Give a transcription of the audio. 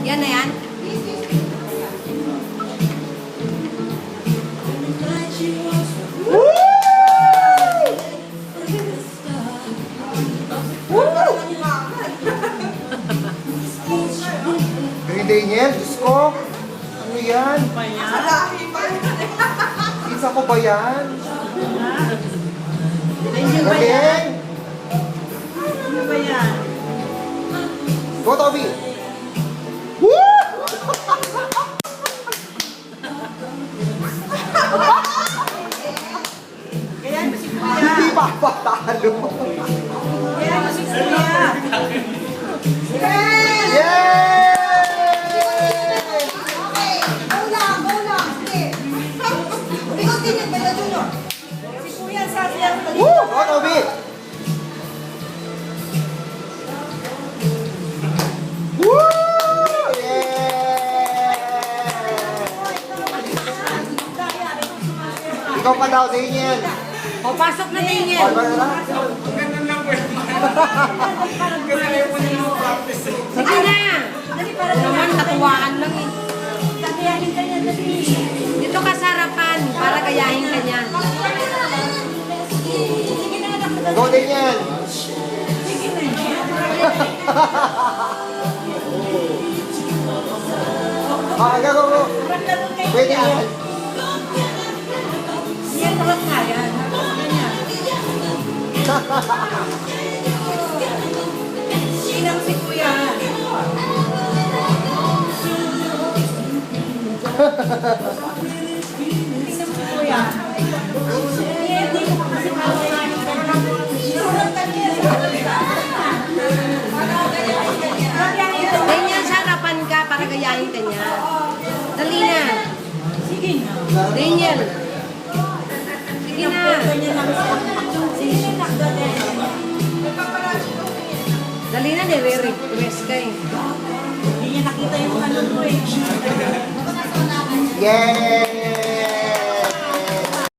Yan na yan. Green Day niyan, Diyos ko. Ano yan? Pizza ko ba yan? Angel ba yan? Galing! Ano ba yan? Go, Toby! Woo! Kaya mo si Kuya. Hindi pa patalo. Kaya mo si Kuya. Yay! Okay, go lang. Sige. Ikaw din yan, Bella Junior. Si Kuya sasayaw ka Woo! Go, Toby! Woo! Yeah! Ikaw pa daw, Daniel. O, pasok na tingin. All ba na? Sige na. Naman, katuwaan lang eh. Kagayahin ka niya dali. Dito ka sa harapan para gayahin ka niya. Sige na anak. Go, Daniel. Sige na. Go, go. Harap-harap kayo. Pwede yan. Yan, harap nga yan. Ganyan. Sinang si Kuya. Sinang si Kuya. Hindi ko pa kasi kakayahin ka na. Sinurang ka niya. Ganyan sa harapan ka para gayahin ka niya. Dali na. Sige na. Daniel. Sige na. Ganyan lang siya. Sige na, nakagayahin ka niya. Dali na, nire-request ka eh. Hindi niya nakita yung ano mo eh. Yay!